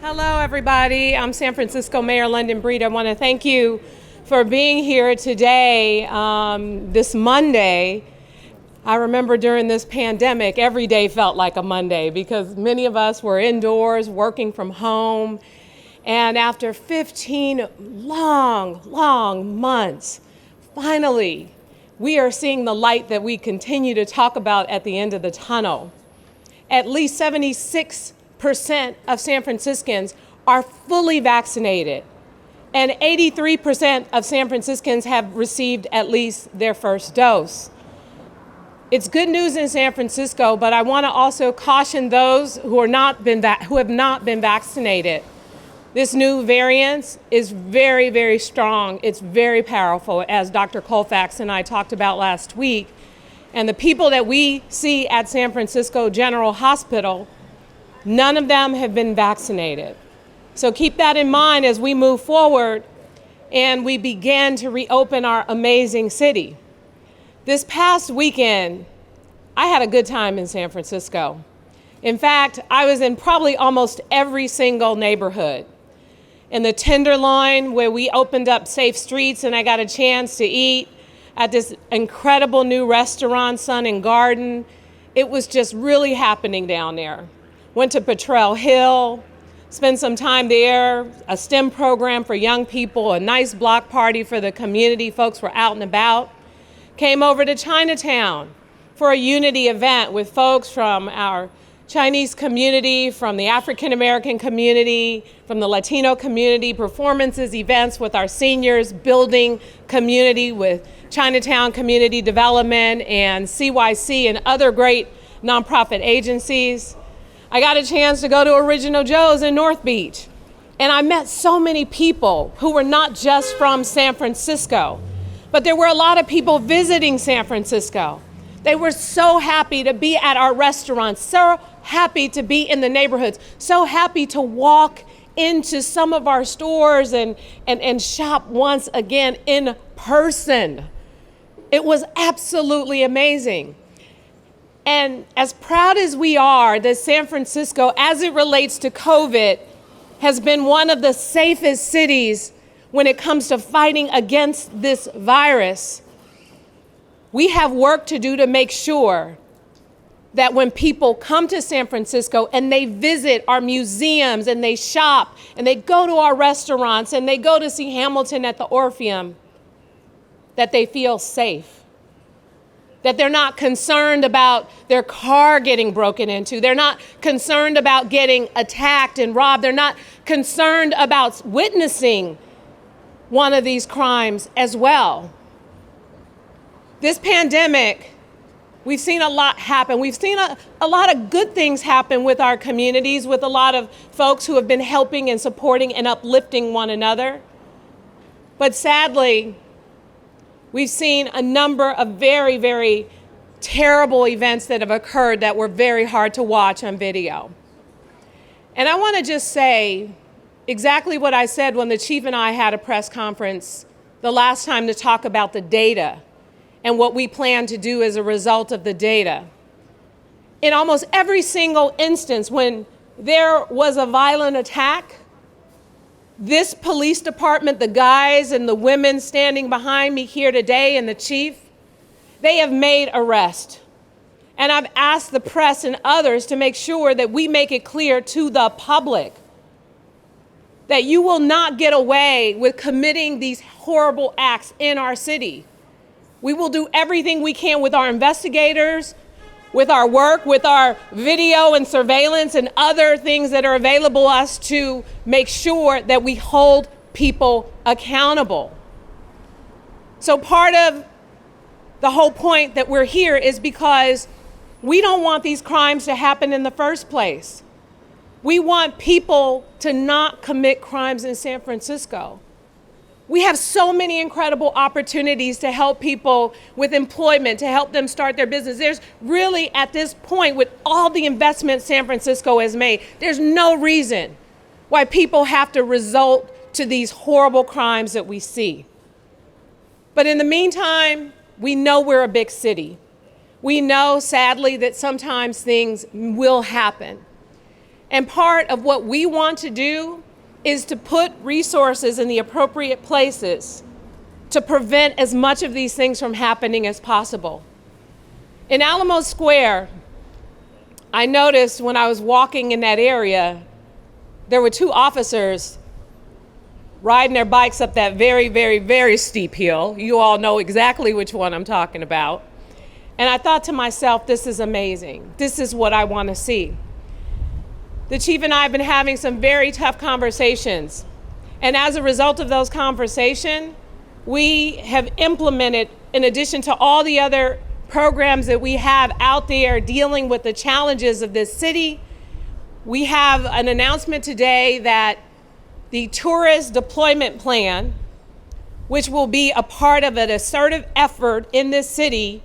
Hello, everybody. I'm San Francisco Mayor London Breed. I want to thank you for being here today, this Monday. I remember during this pandemic, every day felt like a Monday because many of us were indoors working from home. And after 15 long months, finally, we are seeing the light that we continue to talk about at the end of the tunnel. At least 76% of San Franciscans are fully vaccinated, and 83% of San Franciscans have received at least their first dose. It's good news in San Francisco, but I want to also caution those who have not been vaccinated. This new variant is very strong. It's very powerful, as Dr. Colfax and I talked about last week. And the people that we see at San Francisco General Hospital, none of them have been vaccinated. So keep that in mind as we move forward and we begin to reopen our amazing city. This past weekend, I had a good time in San Francisco. In fact, I was in probably almost every single neighborhood. In the Tenderloin, where we opened up Safe Streets and I got a chance to eat at this incredible new restaurant, Sun and Garden. It was just really happening down there. Went to Potrero Hill, spent some time there, a STEM program for young people, a nice block party for the community. Folks were out and about. Came over to Chinatown for a unity event with folks from our Chinese community, from the African American community, from the Latino community, performances, events with our seniors, building community with Chinatown Community Development and CYC and other great nonprofit agencies. I got a chance to go to Original Joe's in North Beach, and I met so many people who were not just from San Francisco, but there were a lot of people visiting San Francisco. They were so happy to be at our restaurants, so happy to be in the neighborhoods, so happy to walk into some of our stores and shop once again in person. It was absolutely amazing. And as proud as we are that San Francisco, as it relates to COVID, has been one of the safest cities when it comes to fighting against this virus, we have work to do to make sure that when people come to San Francisco and they visit our museums and they shop and they go to our restaurants and they go to see Hamilton at the Orpheum, that they feel safe, that they're not concerned about their car getting broken into. They're not concerned about getting attacked and robbed. They're not concerned about witnessing one of these crimes as well. This pandemic, we've seen a lot happen. We've seen a lot of good things happen with our communities, with a lot of folks who have been helping and supporting and uplifting one another. But sadly, we've seen a number of very terrible events that have occurred that were very hard to watch on video. And I want to just say exactly what I said when the chief and I had a press conference the last time to talk about the data and what we plan to do as a result of the data. In almost every single instance when there was a violent attack, this police department, the guys and the women standing behind me here today and the chief, they have made arrests. And I've asked the press and others to make sure that we make it clear to the public that you will not get away with committing these horrible acts in our city. We will do everything we can with our investigators, with our work, with our video and surveillance and other things that are available to us to make sure that we hold people accountable. So part of the whole point that we're here is because we don't want these crimes to happen in the first place. We want people to not commit crimes in San Francisco. We have so many incredible opportunities to help people with employment, to help them start their business. There's really, at this point, with all the investments San Francisco has made, there's no reason why people have to resort to these horrible crimes that we see. But in the meantime, we know we're a big city. We know, sadly, that sometimes things will happen. And part of what we want to do is to put resources in the appropriate places to prevent as much of these things from happening as possible. In Alamo Square, I noticed when I was walking in that area, there were two officers riding their bikes up that very, very, very steep hill. You all know exactly which one I'm talking about. And I thought to myself, this is amazing. This is what I want to see. The chief and I have been having some very tough conversations. And as a result of those conversations, we have implemented, in addition to all the other programs that we have out there dealing with the challenges of this city, we have an announcement today that the tourist deployment plan, which will be a part of an assertive effort in this city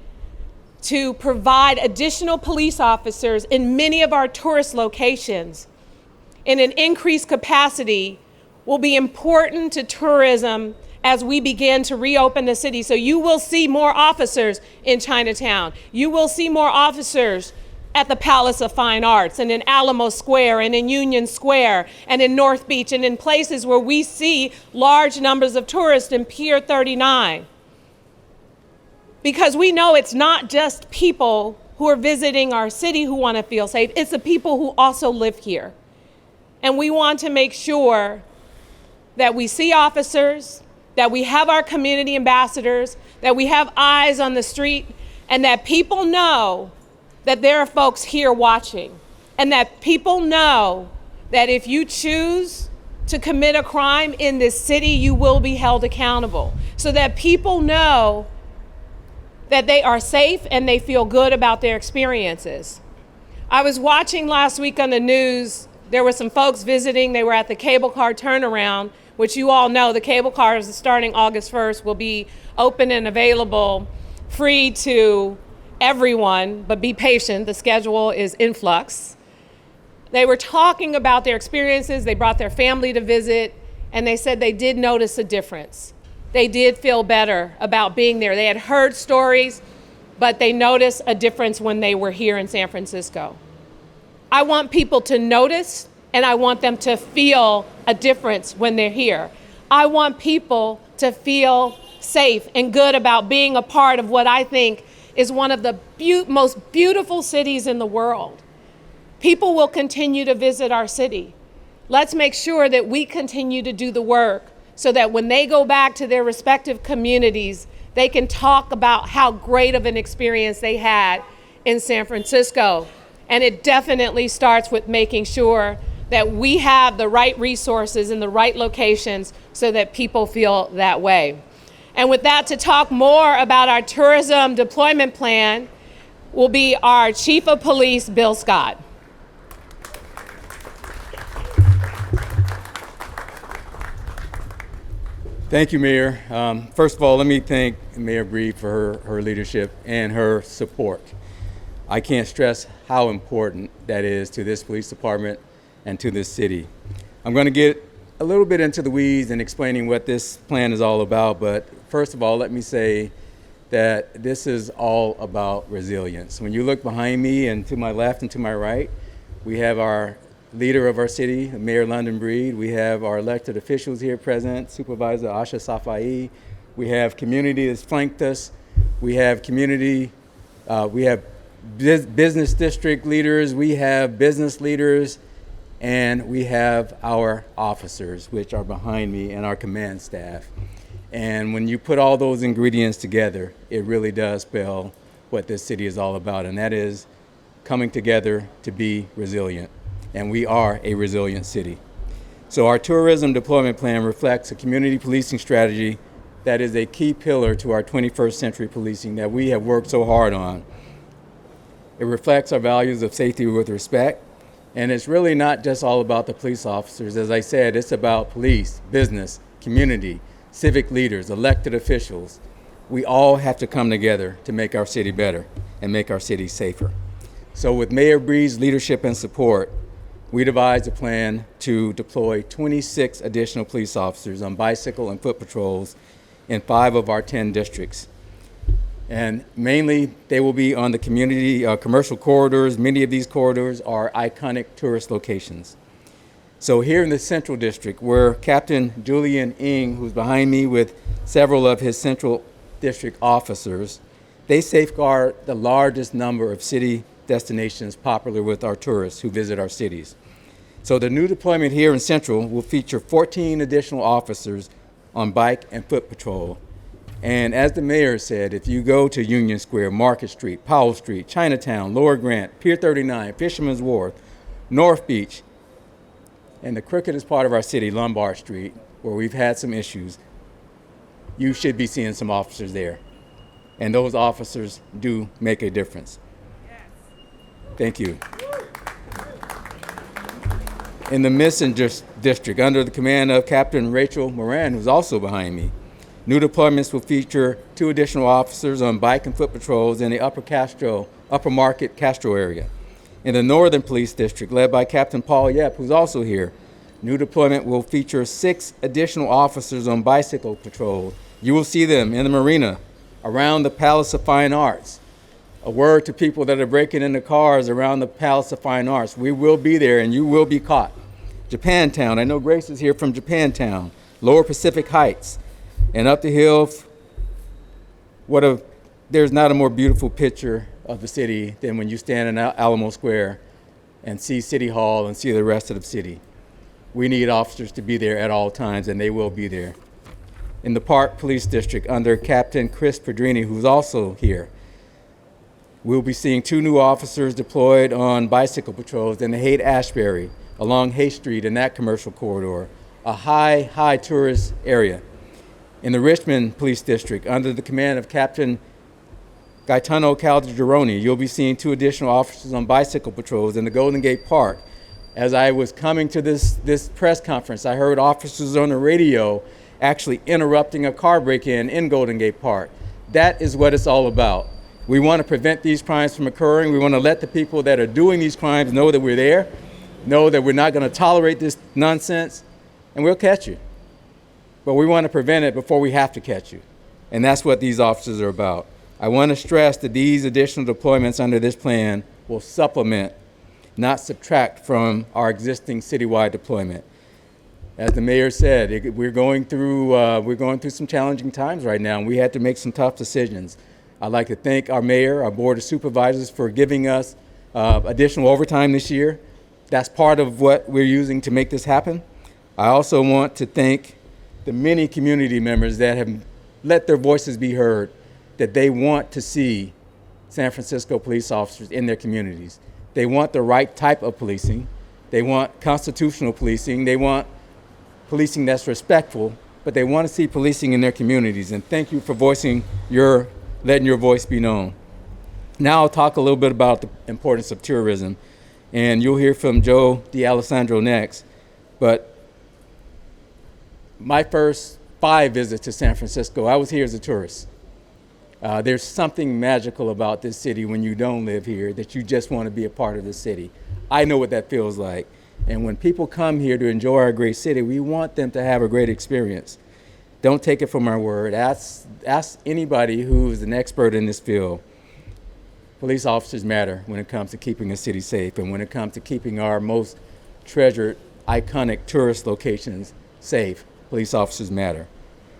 to provide additional police officers in many of our tourist locations in an increased capacity, will be important to tourism as we begin to reopen the city. So you will see more officers in Chinatown. You will see more officers at the Palace of Fine Arts and in Alamo Square and in Union Square and in North Beach and in places where we see large numbers of tourists in Pier 39. Because we know it's not just people who are visiting our city who want to feel safe, it's the people who also live here. And we want to make sure that we see officers, that we have our community ambassadors, that we have eyes on the street, and that people know that there are folks here watching, and that people know that if you choose to commit a crime in this city, you will be held accountable. So that people know that they are safe and they feel good about their experiences. I was watching last week on the news, there were some folks visiting, they were at the cable car turnaround, which you all know the cable cars starting August 1st will be open and available, free to everyone, but be patient, the schedule is in flux. They were talking about their experiences, they brought their family to visit, and they said they did notice a difference. They did feel better about being there. They had heard stories, but they noticed a difference when they were here in San Francisco. I want people to notice, and I want them to feel a difference when they're here. I want people to feel safe and good about being a part of what I think is one of the most beautiful cities in the world. People will continue to visit our city. Let's make sure that we continue to do the work so that when they go back to their respective communities, they can talk about how great of an experience they had in San Francisco. And it definitely starts with making sure that we have the right resources in the right locations so that people feel that way. And with that, to talk more about our tourism deployment plan will be our Chief of Police, Bill Scott. Thank you, Mayor. First of all, let me thank Mayor Breed for her leadership and her support. I can't stress how important that is to this police department and to this city. I'm going to get a little bit into the weeds in explaining what this plan is all about, but first of all, let me say that this is all about resilience. When you look behind me and to my left and to my right, we have our leader of our city, Mayor London Breed. We have our elected officials here present, Supervisor Asha Safai. We have community that's flanked us. We have community, we have business district leaders, we have business leaders, and we have our officers, which are behind me, and our command staff. And when you put all those ingredients together, it really does spell what this city is all about, and that is coming together to be resilient. And we are a resilient city. So our tourism deployment plan reflects a community policing strategy that is a key pillar to our 21st century policing that we have worked so hard on. It reflects our values of safety with respect, and it's really not just all about the police officers. As I said, it's about police, business, community, civic leaders, elected officials. We all have to come together to make our city better and make our city safer. So with Mayor Breed's leadership and support, we devised a plan to deploy 26 additional police officers on bicycle and foot patrols in 5 of our 10 districts. And mainly, they will be on the community commercial corridors. Many of these corridors are iconic tourist locations. So here in the Central District, where Captain Julian Ng, who's behind me with several of his Central District officers, they safeguard the largest number of city destinations popular with our tourists who visit our cities. So the new deployment here in Central will feature 14 additional officers on bike and foot patrol. And as the mayor said, if you go to Union Square, Market Street, Powell Street, Chinatown, Lower Grant, Pier 39, Fisherman's Wharf, North Beach, and the crookedest part of our city, Lombard Street, where we've had some issues, you should be seeing some officers there. And those officers do make a difference. Thank you. In the Mission District, under the command of Captain Rachel Moran, who's also behind me, new deployments will feature 2 additional officers on bike and foot patrols in the Upper Market Castro area. In the Northern Police District, led by Captain Paul Yep, who's also here, new deployment will feature 6 additional officers on bicycle patrol. You will see them in the marina, around the Palace of Fine Arts. A word to people that are breaking into cars around the Palace of Fine Arts. We will be there and you will be caught. Japantown, I know Grace is here from Japantown. Lower Pacific Heights, and up the hill, there's not a more beautiful picture of the city than when you stand in Alamo Square and see City Hall and see the rest of the city. We need officers to be there at all times, and they will be there. In the Park Police District, under Captain Chris Pedrini, who's also here, we'll be seeing 2 new officers deployed on bicycle patrols in the Haight-Ashbury, along Hay Street in that commercial corridor, a high tourist area. In the Richmond Police District, under the command of Captain Gaetano Calderoni, you'll be seeing 2 additional officers on bicycle patrols in the Golden Gate Park. As I was coming to this press conference, I heard officers on the radio actually interrupting a car break-in in Golden Gate Park. That is what it's all about. We want to prevent these crimes from occurring. We want to let the people that are doing these crimes know that we're there, know that we're not going to tolerate this nonsense, and we'll catch you. But we want to prevent it before we have to catch you. And that's what these officers are about. I want to stress that these additional deployments under this plan will supplement, not subtract from our existing citywide deployment. As the mayor said, we're going through some challenging times right now, and we had to make some tough decisions. I'd like to thank our mayor, our board of supervisors, for giving us additional overtime this year. That's part of what we're using to make this happen. I also want to thank the many community members that have let their voices be heard, that they want to see San Francisco police officers in their communities. They want the right type of policing. They want constitutional policing. They want policing that's respectful, but they want to see policing in their communities. And thank you for letting your voice be known. Now I'll talk a little bit about the importance of tourism, and you'll hear from Joe D'Alessandro next. But my first 5 visits to San Francisco, I was here as a tourist. There's something magical about this city when you don't live here, that you just want to be a part of this city. I know what that feels like. And when people come here to enjoy our great city, we want them to have a great experience. Don't take it from our word. Ask anybody who's an expert in this field. Police officers matter when it comes to keeping a city safe, and when it comes to keeping our most treasured, iconic tourist locations safe. Police officers matter.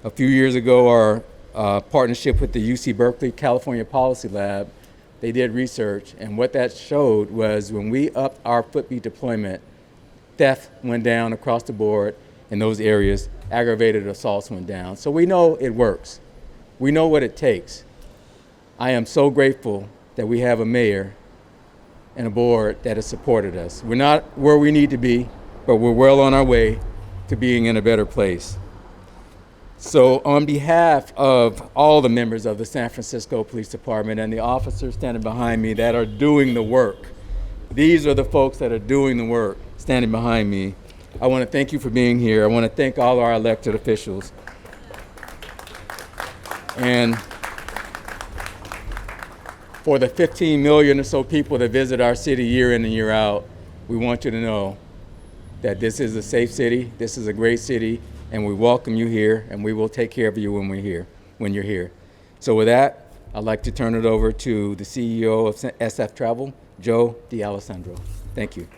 A few years ago, our partnership with the UC Berkeley California Policy Lab, they did research, and what that showed was when we upped our footbeat deployment, theft went down across the board in those areas, aggravated assaults went down. So we know it works. We know what it takes. I am so grateful that we have a mayor and a board that has supported us. We're not where we need to be, but we're well on our way to being in a better place. So on behalf of all the members of the San Francisco Police Department and the officers standing behind me that are doing the work, these are the folks that are doing the work standing behind me. I want to thank you for being here. I want to thank all our elected officials. And for the 15 million or so people that visit our city year in and year out, we want you to know that this is a safe city, this is a great city, and we welcome you here, and we will take care of you when you're here. So with that, I'd like to turn it over to the CEO of SF Travel, Joe D'Alessandro. Thank you.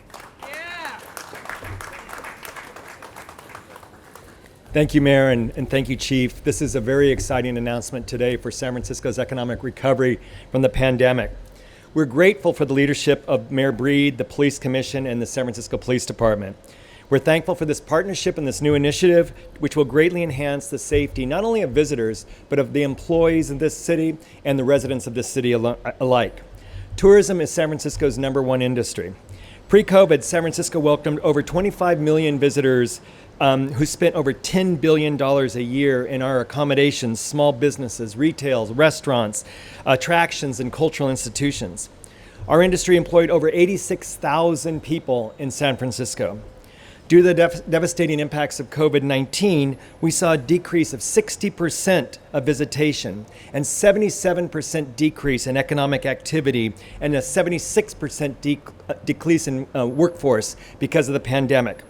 Thank you, Mayor, and thank you, Chief. This is a very exciting announcement today for San Francisco's economic recovery from the pandemic. We're grateful for the leadership of Mayor Breed, the Police Commission, and the San Francisco Police Department. We're thankful for this partnership and this new initiative, which will greatly enhance the safety not only of visitors, but of the employees of this city and the residents of this city alike. Tourism is San Francisco's #1 industry. Pre-COVID, San Francisco welcomed over 25 million visitors who spent over $10 billion a year in our accommodations, small businesses, retails, restaurants, attractions, and cultural institutions. Our industry employed over 86,000 people in San Francisco. Due to the devastating impacts of COVID-19, we saw a decrease of 60% of visitation and 77% decrease in economic activity and a 76% decrease in workforce because of the pandemic.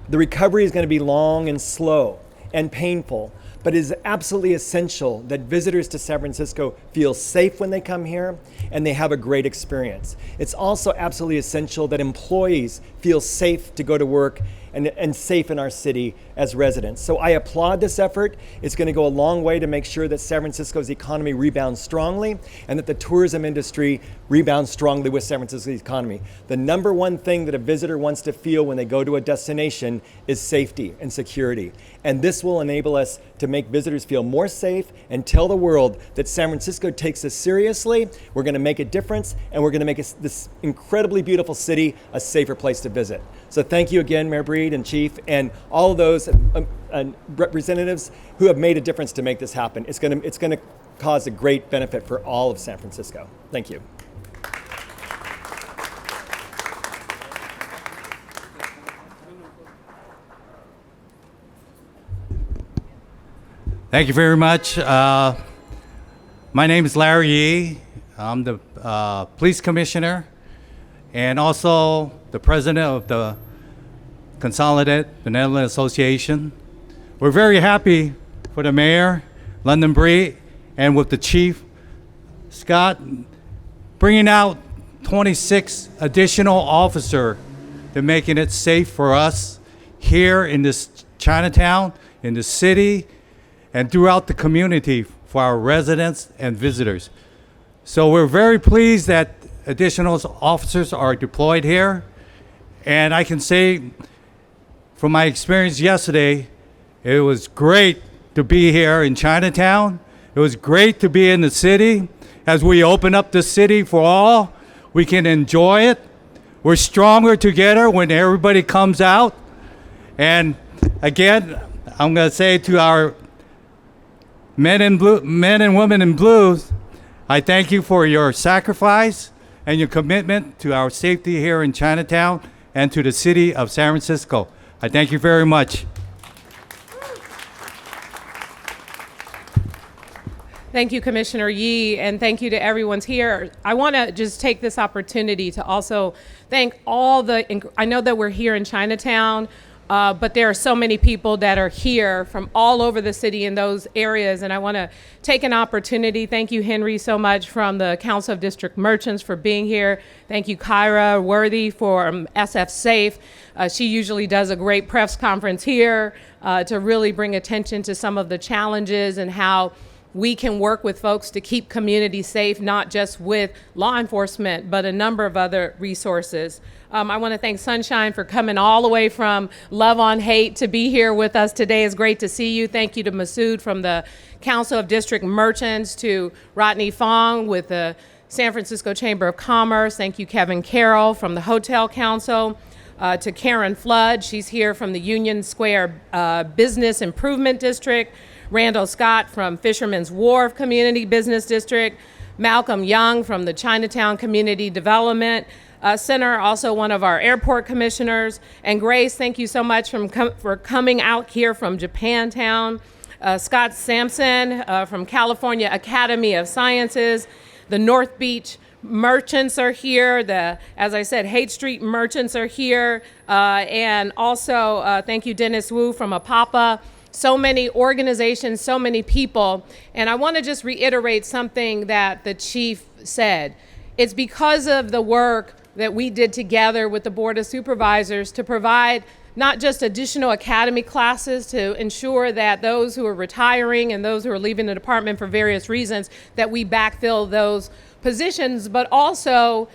The recovery is going to be long and slow and painful, but it is absolutely essential that visitors to San Francisco feel safe when they come here and they have a great experience. It's also absolutely essential that employees feel safe to go to work and safe in our city as residents. So I applaud this effort. It's going to go a long way to make sure that San Francisco's economy rebounds strongly and that the tourism industry rebounds strongly with San Francisco's economy. The #1 thing that a visitor wants to feel when they go to a destination is safety and security. And this will enable us to make visitors feel more safe and tell the world that San Francisco takes us seriously. We're going to make a difference, and we're going to make this incredibly beautiful city a safer place to visit. So thank you again, Mayor Breed and Chief, and all of those representatives who have made a difference to make this happen. It's going to cause a great benefit for all of San Francisco. Thank you. Thank you very much. My name is Larry Yee. I'm the police commissioner and also the president of the Consolidated Benevolent Association. We're very happy for the mayor, London Breed, and with the chief, Scott, bringing out 26 additional officers to making it safe for us here in this Chinatown, in the city, and throughout the community for our residents and visitors. So we're very pleased that additional officers are deployed here. And I can say from my experience yesterday, it was great to be here in Chinatown. It was great to be in the city. As we open up the city for all, we can enjoy it. We're stronger together when everybody comes out. And again, I'm going to say to our men and women in blues, I thank you for your sacrifice and your commitment to our safety here in Chinatown and to the city of San Francisco. I thank you very much. Thank you, Commissioner Yee, and thank you to everyone's here. I want to just take this opportunity to also thank I know that we're here in Chinatown, but there are so many people that are here from all over the city in those areas, and I want to take an opportunity. Thank you, Henry, so much from the Council of District Merchants for being here. Thank you, Kyra Worthy for SF Safe. She usually does a great press conference here to really bring attention to some of the challenges and how we can work with folks to keep communities safe, not just with law enforcement, but a number of other resources. I want to thank Sunshine for coming all the way from Love on Hate to be here with us today. It's great to see you. Thank you to Masood from the Council of District Merchants, to Rodney Fong with the San Francisco Chamber of Commerce. Thank you, Kevin Carroll from the Hotel Council. To Karen Flood, she's here from the Union Square Business Improvement District. Randall Scott from Fisherman's Wharf Community Business District. Malcolm Young from the Chinatown Community Development Center, also one of our airport commissioners. And Grace, thank you so much for coming out here from Japantown. Scott Sampson from California Academy of Sciences. The North Beach merchants are here. As I said, Haight Street merchants are here. And also, thank you, Dennis Wu from Apapa. so many organizations, so many people. And I want to just reiterate something that the chief said. It's because of the work that we did together with the Board of Supervisors to provide not just additional academy classes to ensure that those who are retiring and those who are leaving the department for various reasons, that we backfill those positions, but also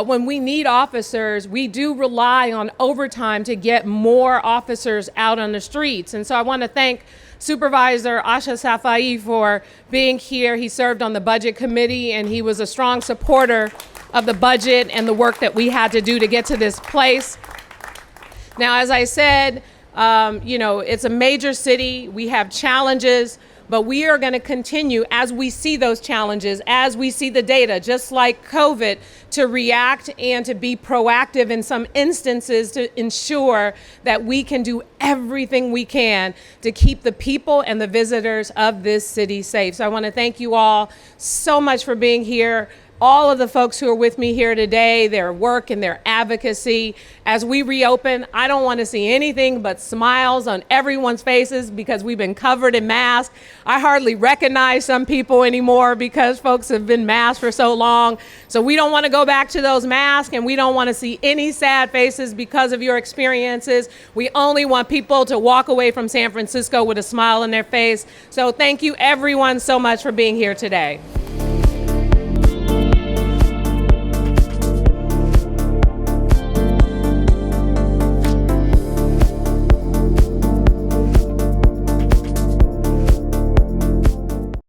when we need officers, we do rely on overtime to get more officers out on the streets. And so I want to thank Supervisor Asha Safai for being here. He served on the Budget Committee, and he was a strong supporter of the budget and the work that we had to do to get to this place. Now, as I said, it's a major city. We have challenges, but we are going to continue as we see those challenges, as we see the data, just like COVID, to react and to be proactive in some instances to ensure that we can do everything we can to keep the people and the visitors of this city safe. So I want to thank you all so much for being here. All of the folks who are with me here today, their work and their advocacy. As we reopen, I don't want to see anything but smiles on everyone's faces because we've been covered in masks. I hardly recognize some people anymore because folks have been masked for so long. So we don't want to go back to those masks, and we don't want to see any sad faces because of your experiences. We only want people to walk away from San Francisco with a smile on their face. So thank you everyone so much for being here today.